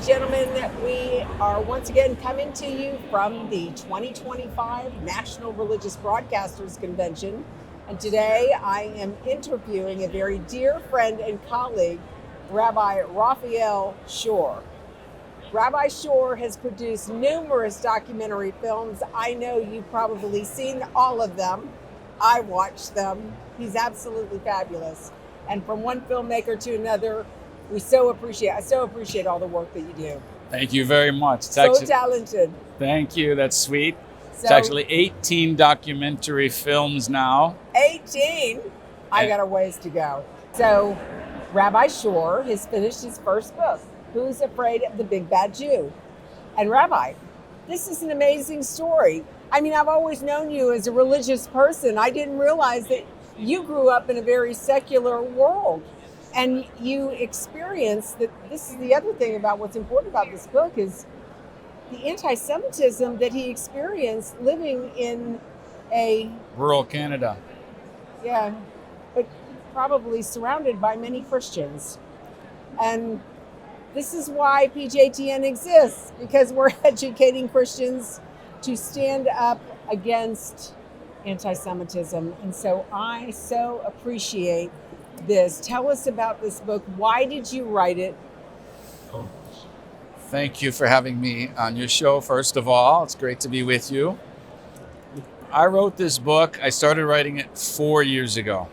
and gentlemen, we are once again coming to you from the 2025 National Religious Broadcasters Convention. And today I am interviewing a very dear friend and colleague, Rabbi Raphael Shore. Rabbi Shore has produced numerous documentary films. I know you've probably seen all of them. I watched them. He's absolutely fabulous. And from one filmmaker to another, I so appreciate all the work that you do. Thank you very much. It's so talented. Thank you. That's sweet. It's actually 18 documentary films now. 18? I got a ways to go. So Rabbi Shore has finished his first book, Who's Afraid of the Big Bad Jew? And Rabbi, this is an amazing story. I mean, I've always known you as a religious person. I didn't realize that you grew up in a very secular world. And you experienced that. This is the other thing about what's important about this book is the anti-Semitism that he experienced living in a rural Canada. Yeah, but probably surrounded by many Christians. And this is why PJTN exists, because we're educating Christians to stand up against anti-Semitism. And so I so appreciate this. Tell us about this book. Why did you write it? Thank you for having me on your show, first of all. It's great to be with you. I wrote this book. I started writing it 4 years ago.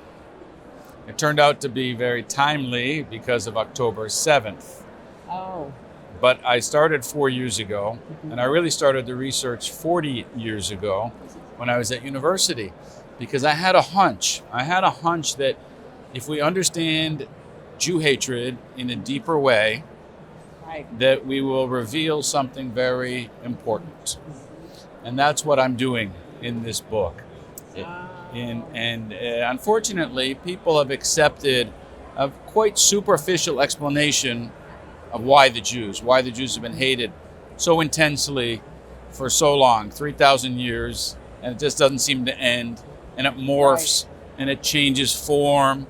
It turned out to be very timely because of October 7th. Oh. But I started 4 years ago, and I really started the research 40 years ago when I was at university, because I had a hunch. I had a hunch that if we understand Jew hatred in a deeper way, right, that we will reveal something very important. And that's what I'm doing in this book. Unfortunately, people have accepted a quite superficial explanation of why the Jews have been hated so intensely for so long, 3,000 years, and it just doesn't seem to end, and it morphs, right, and it changes form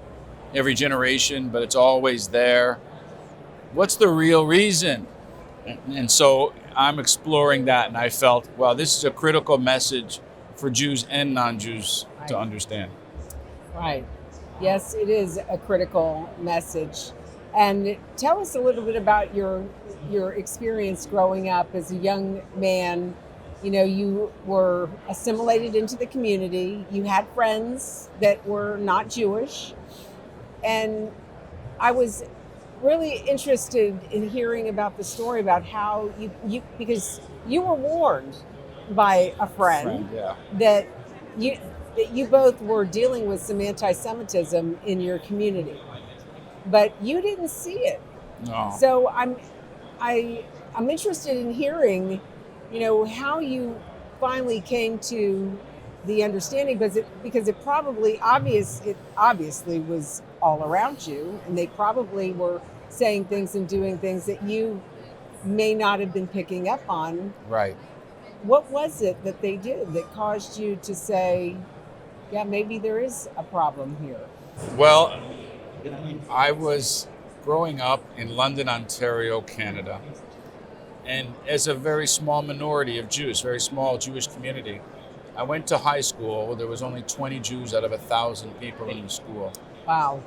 every generation, but it's always there. What's the real reason? And so I'm exploring that, and I felt, well, this is a critical message for Jews and non-Jews, right, to understand. Right. Yes, it is a critical message. And tell us a little bit about your experience growing up as a young man. You know, you were assimilated into the community. You had friends that were not Jewish. And I was really interested in hearing about the story about how you because you were warned by a friend yeah, that you both were dealing with some anti-Semitism in your community, but you didn't see it. No. So I'm interested in hearing, you know, how you finally came to the understanding, because it obviously was all around you, and they probably were saying things and doing things that you may not have been picking up on. Right. What was it that they did that caused you to say, yeah, maybe there is a problem here? Well, I was growing up in London, Ontario, Canada, and as a very small minority of Jews, very small Jewish community. I went to high school. There was only 20 Jews out of 1,000 people in the school. Wow.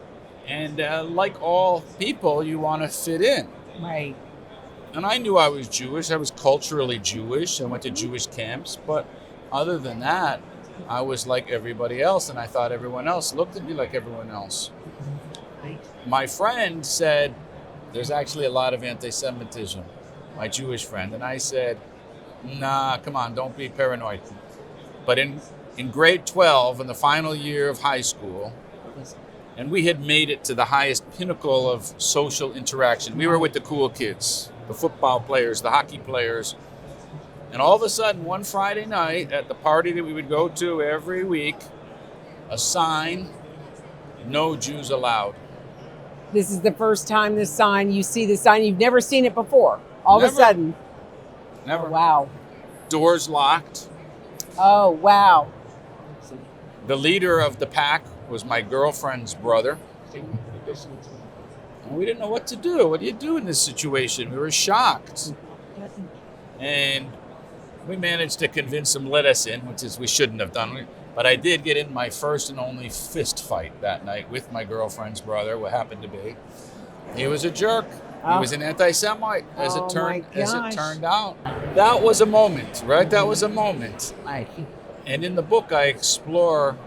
And like all people, you want to fit in. Right. And I knew I was Jewish. I was culturally Jewish. I went to Jewish camps. But other than that, I was like everybody else. And I thought everyone else looked at me like everyone else. My friend said, there's actually a lot of anti-Semitism, my Jewish friend. And I said, nah, come on, don't be paranoid. But in grade 12, in the final year of high school, and we had made it to the highest pinnacle of social interaction. We were with the cool kids, the football players, the hockey players. And all of a sudden, one Friday night at the party that we would go to every week, a sign, no Jews allowed. This is the first time you see the sign. You've never seen it before. All of a sudden. Never. Oh, wow. Doors locked. Oh, wow. The leader of the pack was my girlfriend's brother. And we didn't know what to do. What do you do in this situation? We were shocked. And we managed to convince them to let us in, which is we shouldn't have done. But I did get in my first and only fist fight that night with my girlfriend's brother, what happened to be. He was a jerk. He was an anti-Semite, as it turned out. That was a moment, right? That was a moment. And in the book, I explore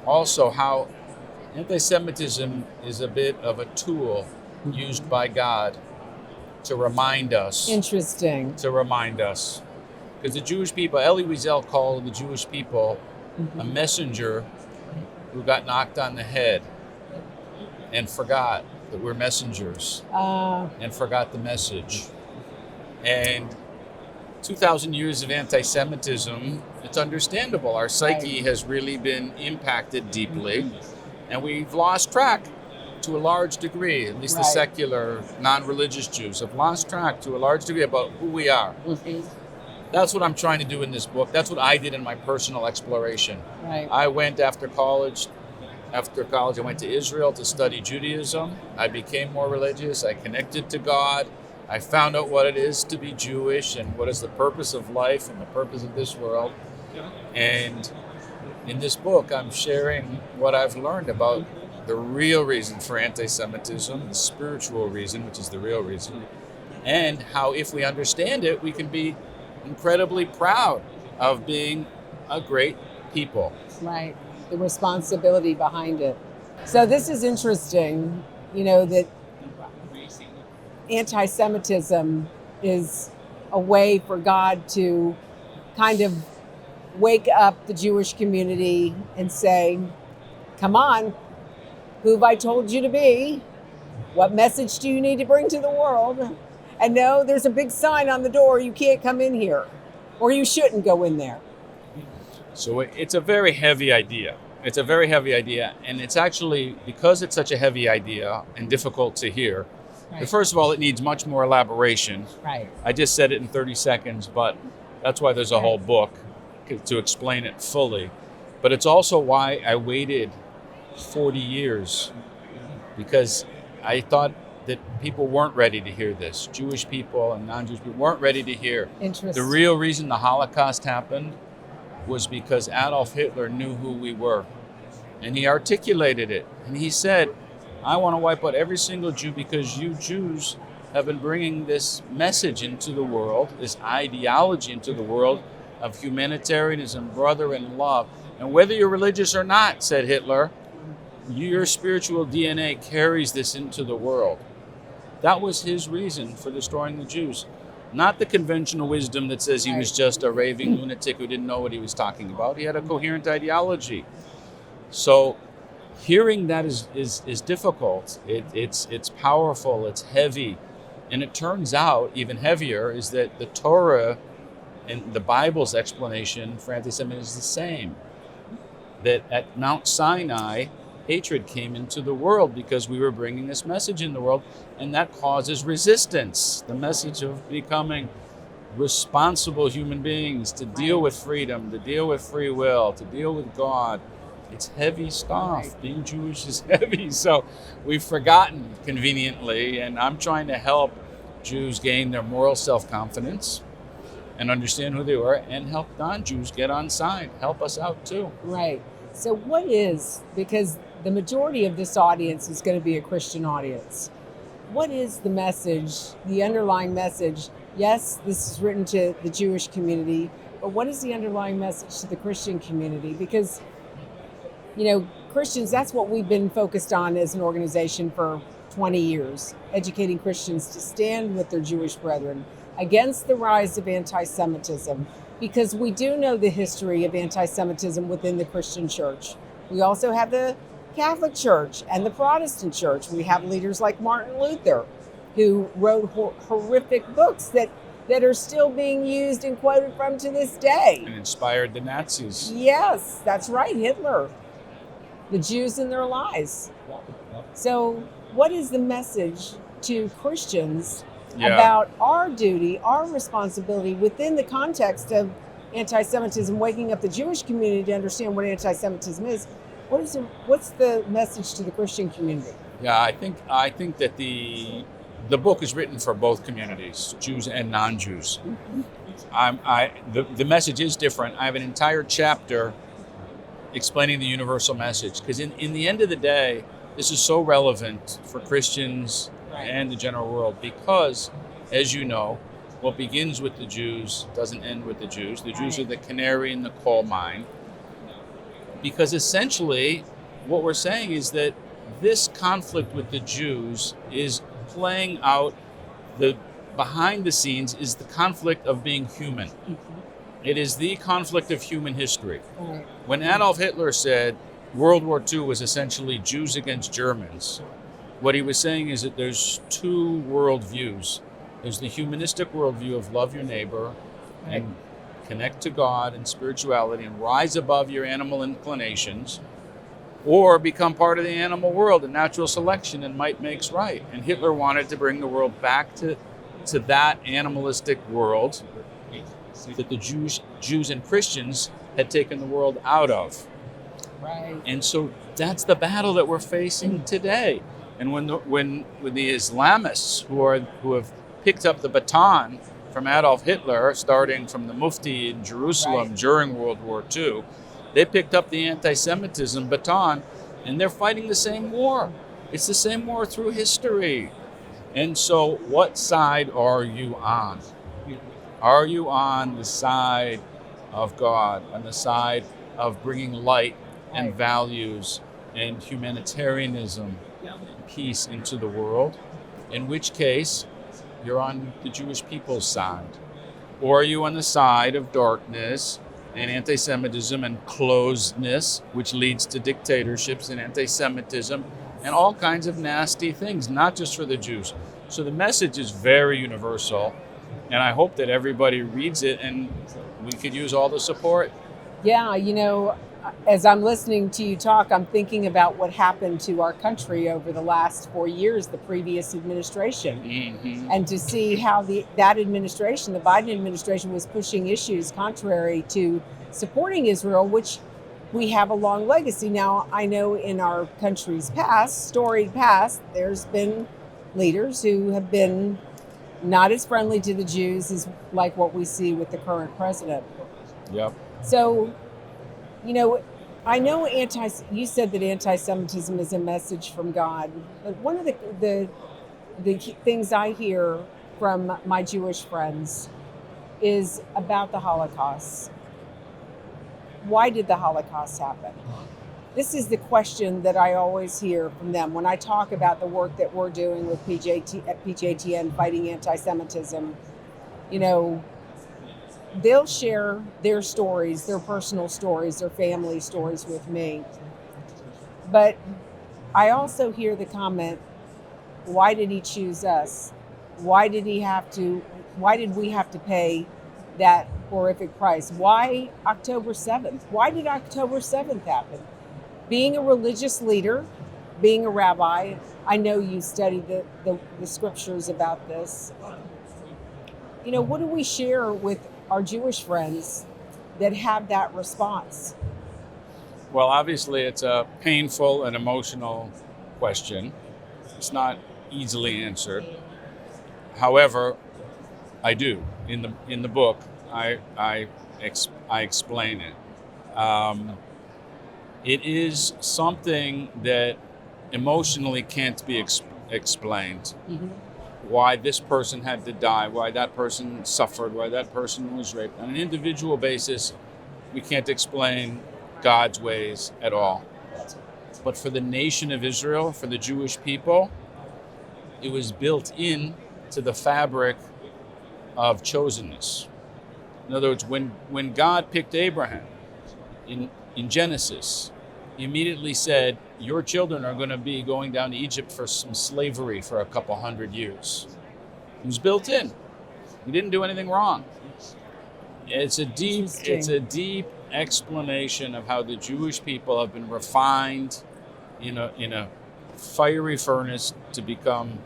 also how anti-Semitism is a bit of a tool used by God to remind us. Interesting. To remind us. Because the Jewish people, Elie Wiesel called the Jewish people a messenger who got knocked on the head and forgot that we're messengers and forgot the message. And 2,000 years of anti-Semitism, it's understandable. Our psyche has really been impacted deeply, and we've lost track to a large degree. At least the secular, non-religious Jews have lost track to a large degree about who we are. That's what I'm trying to do in this book. That's what I did in my personal exploration. I went after college, I went to Israel to study Judaism. I became more religious. I connected to God. I found out what it is to be Jewish and what is the purpose of life and the purpose of this world. And in this book, I'm sharing what I've learned about the real reason for anti-Semitism, the spiritual reason, which is the real reason, and how if we understand it, we can be incredibly proud of being a great people. Right. The responsibility behind it. So this is interesting, that anti-Semitism is a way for God to kind of wake up the Jewish community and say, come on, who have I told you to be? What message do you need to bring to the world? And no, there's a big sign on the door, you can't come in here, or you shouldn't go in there. So it's a very heavy idea. It's a very heavy idea, and it's actually, because it's such a heavy idea and difficult to hear, first of all, it needs much more elaboration. I just said it in 30 seconds, but that's why there's a whole book to explain it fully. But it's also why I waited 40 years, because I thought that people weren't ready to hear this. Jewish people and non-Jewish people weren't ready to hear. The real reason the Holocaust happened was because Adolf Hitler knew who we were. And he articulated it. And he said, I want to wipe out every single Jew because you Jews have been bringing this message into the world, this ideology into the world of humanitarianism, brother and love. And whether you're religious or not, said Hitler, your spiritual DNA carries this into the world. That was his reason for destroying the Jews. Not the conventional wisdom that says he was just a raving lunatic who didn't know what he was talking about. He had a coherent ideology. So hearing that is difficult. It's powerful, it's heavy. And it turns out, even heavier, is that the Torah and the Bible's explanation for anti-Semitism is the same. That at Mount Sinai, hatred came into the world because we were bringing this message in the world, and that causes resistance. The message of becoming responsible human beings, to deal with freedom, to deal with free will, to deal with God. It's heavy stuff. Being Jewish is heavy. So we've forgotten conveniently, and I'm trying to help Jews gain their moral self-confidence and understand who they were, and help non-Jews get on side, help us out too. Right. So what is, because the majority of this audience is going to be a Christian audience, what is the message, the underlying message? Yes, this is written to the Jewish community, but what is the underlying message to the Christian community? Because, Christians, that's what we've been focused on as an organization for 20 years, educating Christians to stand with their Jewish brethren against the rise of anti-Semitism, because we do know the history of anti-Semitism within the Christian church. We also have the Catholic Church and the Protestant Church. We have leaders like Martin Luther, who wrote horrific books that are still being used and quoted from to this day. And inspired the Nazis. Yes, that's right, Hitler. The Jews and their lies. So what is the message to Christians about our duty, our responsibility within the context of anti-Semitism, waking up the Jewish community to understand what anti-Semitism is? What's the message to the Christian community? Yeah, I think that the book is written for both communities, Jews and non-Jews. The message is different. I have an entire chapter explaining the universal message, because in the end of the day, this is so relevant for Christians and the general world, because, as you know, what begins with the Jews doesn't end with the Jews. The Jews are the canary in the coal mine, because essentially what we're saying is that this conflict with the Jews is playing out, the behind the scenes is the conflict of being human. It is the conflict of human history. When Adolf Hitler said World War II was essentially Jews against Germans, what he was saying is that there's two worldviews. There's the humanistic worldview of love your neighbor and connect to God and spirituality and rise above your animal inclinations, or become part of the animal world and natural selection and might makes right. And Hitler wanted to bring the world back to that animalistic world that the Jews and Christians had taken the world out of. Right. And so that's the battle that we're facing today. And when the Islamists who have picked up the baton from Adolf Hitler, starting from the Mufti in Jerusalem during World War II, they picked up the anti-Semitism baton, and they're fighting the same war. It's the same war through history. And so what side are you on? Are you on the side of God, on the side of bringing light and values and humanitarianism, peace into the world? In which case, you're on the Jewish people's side. Or are you on the side of darkness and anti-Semitism and closedness, which leads to dictatorships and anti-Semitism and all kinds of nasty things, not just for the Jews. So the message is very universal, and I hope that everybody reads it and we could use all the support. Yeah, as I'm listening to you talk, I'm thinking about what happened to our country over the last 4 years, the previous administration. Mm-hmm. And to see how that administration, the Biden administration, was pushing issues contrary to supporting Israel, which we have a long legacy. Now, I know in our country's storied past, there's been leaders who have been not as friendly to the Jews as like what we see with the current president. Yep. So, I know you said that anti-Semitism is a message from God, but one of the things I hear from my Jewish friends is about the Holocaust. Why did the Holocaust happen? This is the question that I always hear from them when I talk about the work that we're doing with PJTN fighting anti-Semitism. They'll share their stories, their personal stories, their family stories with me. But I also hear the comment, why did he choose us? Why did we have to pay that horrific price? Why October 7th? Why did October 7th happen? Being a religious leader, being a rabbi, I know you studied the scriptures about this. What do we share with our Jewish friends that have that response? Well, obviously, it's a painful and emotional question. It's not easily answered. However, I do. In the book, I explain it. It is something that emotionally can't be explained. Mm-hmm. Why this person had to die, why that person suffered, why that person was raped. On an individual basis, we can't explain God's ways at all. But for the nation of Israel, for the Jewish people, it was built in to the fabric of chosenness. In other words, when God picked Abraham in Genesis, he immediately said, your children are going to be going down to Egypt for some slavery for a couple hundred years. It was built in. He didn't do anything wrong. It's a deep explanation of how the Jewish people have been refined in a fiery furnace to become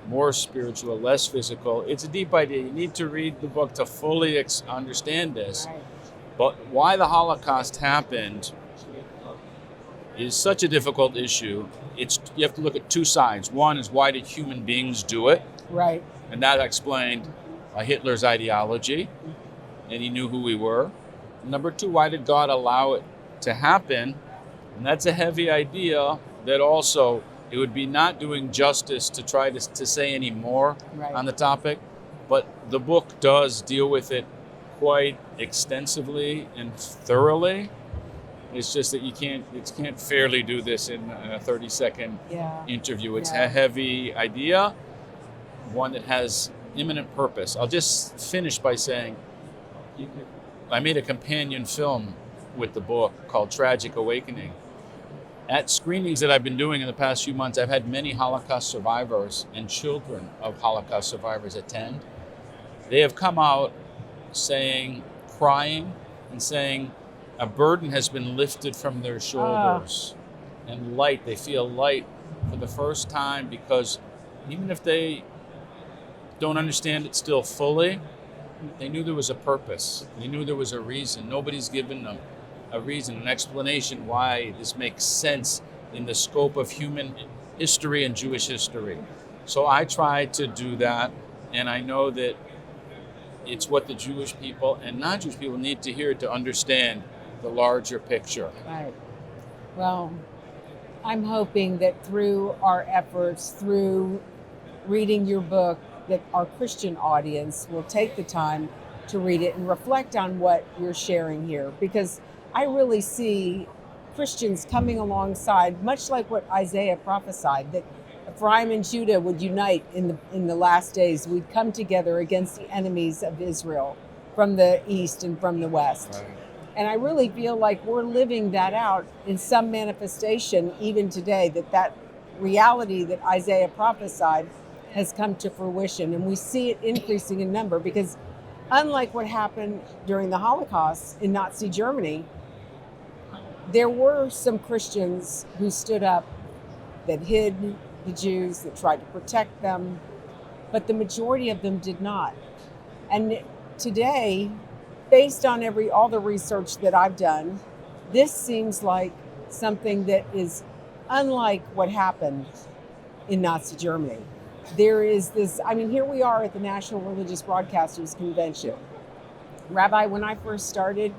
more spiritual, less physical. It's a deep idea. You need to read the book to fully understand this. But why the Holocaust happened is such a difficult issue. You have to look at two sides. One is, why did human beings do it? Right. And that explained Hitler's ideology, and he knew who we were. Number two, why did God allow it to happen? And that's a heavy idea that also it would be not doing justice to try to say any more on the topic. But the book does deal with it quite extensively and thoroughly. It's just that you can't fairly do this in a 30-second interview. It's a heavy idea, one that has imminent purpose. I'll just finish by saying I made a companion film with the book called Tragic Awakening. At screenings that I've been doing in the past few months, I've had many Holocaust survivors and children of Holocaust survivors attend. They have come out crying and saying a burden has been lifted from their shoulders. And light, they feel light for the first time, because even if they don't understand it still fully, they knew there was a purpose. They knew there was a reason. Nobody's given them a reason, an explanation why this makes sense in the scope of human history and Jewish history. So I try to do that, and I know that it's what the Jewish people and non-Jewish people need to hear to understand the larger picture. Right. Well, I'm hoping that through our efforts, through reading your book, that our Christian audience will take the time to read it and reflect on what you're sharing here, because I really see Christians coming alongside, much like what Isaiah prophesied, that Ephraim and Judah would unite in the last days. We'd come together against the enemies of Israel from the east and from the west. Right. And I really feel like we're living that out in some manifestation even today, that reality that Isaiah prophesied has come to fruition. And we see it increasing in number, because unlike what happened during the Holocaust in Nazi Germany, there were some Christians who stood up that hid the Jews, that tried to protect them, but the majority of them did not. And today, based on all the research that I've done, this seems like something that is unlike what happened in Nazi Germany. There is this, here we are at the National Religious Broadcasters Convention. Rabbi, when I first started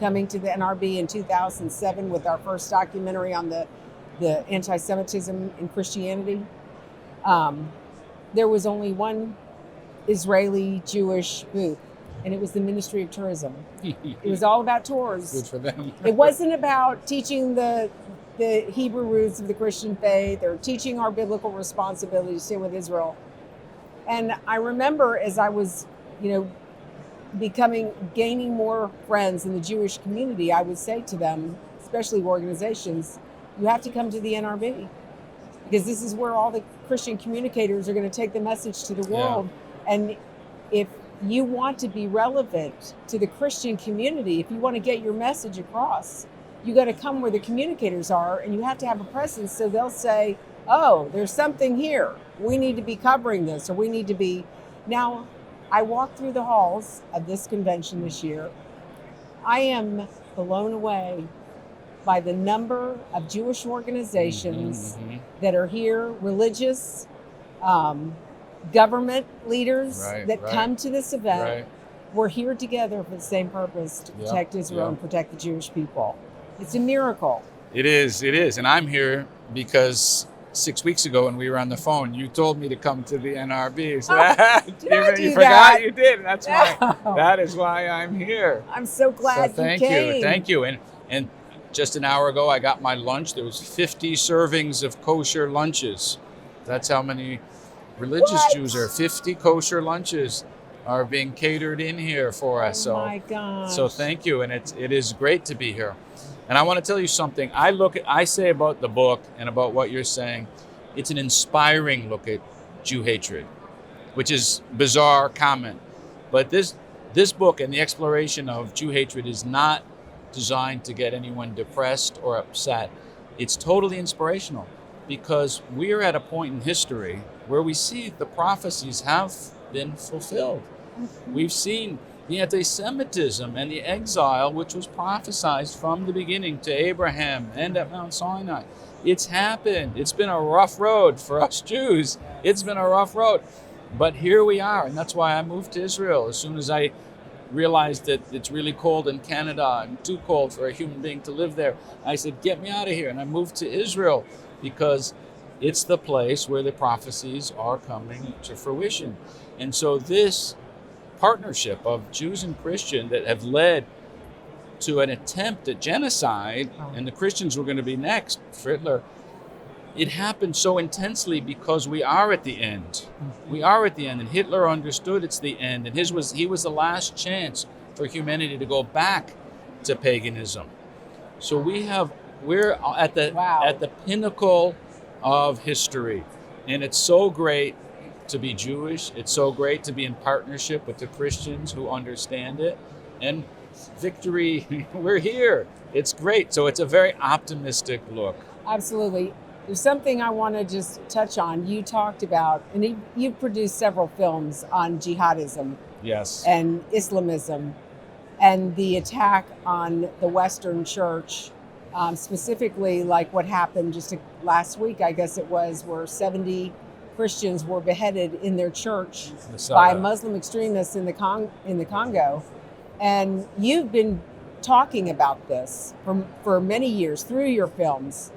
coming to the NRB in 2007 with our first documentary on the anti-Semitism in Christianity, there was only one Israeli Jewish booth, and it was the Ministry of Tourism. It was all about tours. Good for them. It wasn't about teaching the Hebrew roots of the Christian faith or teaching our biblical responsibility to stay with Israel. And I remember as I was, gaining more friends in the Jewish community, I would say to them, especially organizations, you have to come to the NRB, because this is where all the Christian communicators are going to take the message to the world. Yeah. And if you want to be relevant to the Christian community, if you want to get your message across, you got to come where the communicators are, and you have to have a presence, so they'll say, oh, there's something here. We need to be covering this, or we need to be. Now, I walked through the halls of this convention this year. I am blown away by the number of Jewish organizations that are here, religious, government leaders that come to this event. Right. We're here together for the same purpose, to protect Israel and protect the Jewish people. It's a miracle. It is. And I'm here because 6 weeks ago when we were on the phone, you told me to come to the NRB. So you forgot you did. That's why. That is why I'm here. I'm so glad you came. Thank you. And just an hour ago, I got my lunch. There was 50 servings of kosher lunches. That's how many religious Jews are. 50 kosher lunches are being catered in here for us. Oh my gosh. So thank you. And it is great to be here. And I want to tell you something. I say about the book and about what you're saying, it's an inspiring look at Jew hatred, which is bizarre comment. But this book and the exploration of Jew hatred is not designed to get anyone depressed or upset. It's totally inspirational, because we are at a point in history where we see the prophecies have been fulfilled. We've seen the anti-Semitism and the exile, which was prophesied from the beginning to Abraham and at Mount Sinai. It's happened. It's been a rough road for us Jews. It's been a rough road. But here we are, and that's why I moved to Israel. As soon as I realized that it's really cold in Canada and too cold for a human being to live there, I said, get me out of here. And I moved to Israel because it's the place where the prophecies are coming to fruition. And so this partnership of Jews and Christians that have led to an attempt at genocide, and the Christians were going to be next for Hitler, it happened so intensely because we are at the end. We are at the end, and Hitler understood it's the end, and he was the last chance for humanity to go back to paganism. So we're at the pinnacle of history, and it's so great to be Jewish. It's so great to be in partnership with the Christians who understand it, and victory, we're here. It's great. So it's a very optimistic look. Absolutely. There's something I want to just touch on. You talked about, and you've produced several films on jihadism, yes, and Islamism, and the attack on the Western Church, specifically like what happened just last week, I guess it was, where 70 Christians were beheaded in their church by Muslim extremists in the Congo. And you've been talking about this for many years through your films.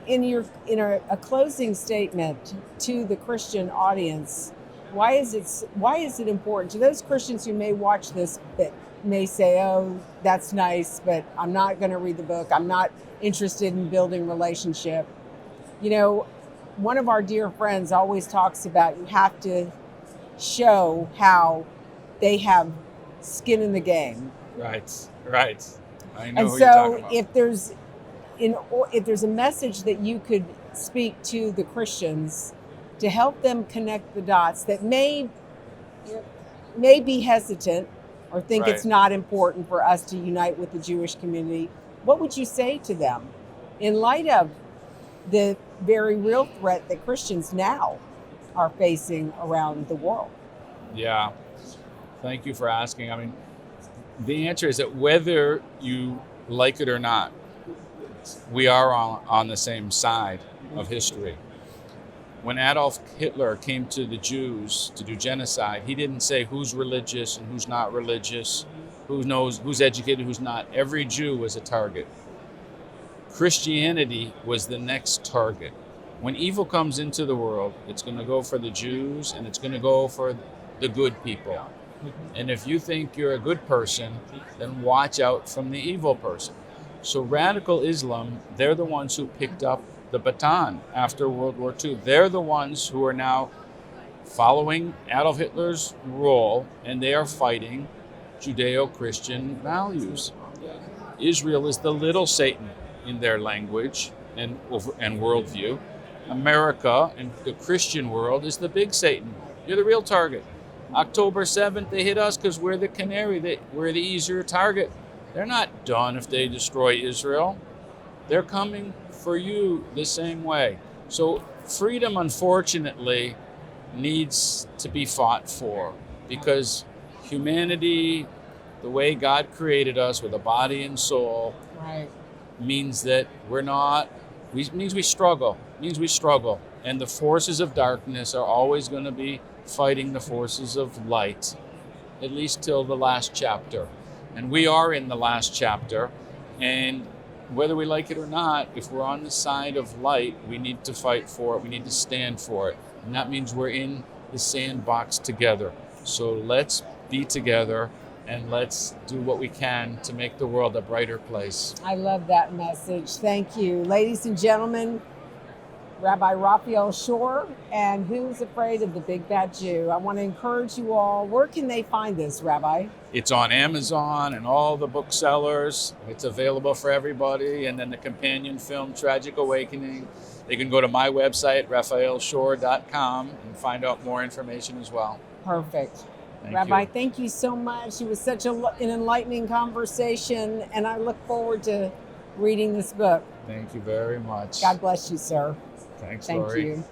In a closing statement to the Christian audience, why is it important to those Christians who may watch this that may say, "Oh, that's nice, but I'm not going to read the book. I'm not interested in building relationship." You know, one of our dear friends always talks about you have to show how they have skin in the game. Right. I know and who you're talking so about. if there's a message that you could speak to the Christians to help them connect the dots that may be hesitant or think Right. it's not important for us to unite with the Jewish community, what would you say to them in light of the very real threat that Christians now are facing around the world? Yeah. Thank you for asking. I mean, the answer is that whether you like it or not, we are on the same side of history. When Adolf Hitler came to the Jews to do genocide, he didn't say who's religious and who's not religious, who's educated, who's not. Every Jew was a target. Christianity was the next target. When evil comes into the world, it's going to go for the Jews and it's going to go for the good people. And if you think you're a good person, then watch out from the evil person. So radical Islam, they're the ones who picked up the baton after World War II. They're the ones who are now following Adolf Hitler's role, and they are fighting Judeo-Christian values. Israel is the little Satan in their language and worldview. America and the Christian world is the big Satan. You're the real target. October 7th, they hit us because we're the canary. We're the easier target. They're not done if they destroy Israel. They're coming for you the same way. So freedom, unfortunately, needs to be fought for because humanity, the way God created us with a body and soul, Right. means that means we struggle. And the forces of darkness are always going to be fighting the forces of light, at least till the last chapter. And we are in the last chapter, and whether we like it or not, if we're on the side of light, we need to fight for it, we need to stand for it. And that means we're in the sandbox together. So let's be together and let's do what we can to make the world a brighter place. I love that message. Thank you. Ladies and gentlemen, Rabbi Raphael Shore and Who's Afraid of the Big Bad Jew. I want to encourage you all. Where can they find this, Rabbi? It's on Amazon and all the booksellers. It's available for everybody. And then the companion film, Tragic Awakening. They can go to my website, raphaelshore.com, and find out more information as well. Perfect. Thank Rabbi, you. thank you so much. It was such an enlightening conversation, and I look forward to reading this book. Thank you very much. God bless you, sir. Thanks, Thank Laurie. you.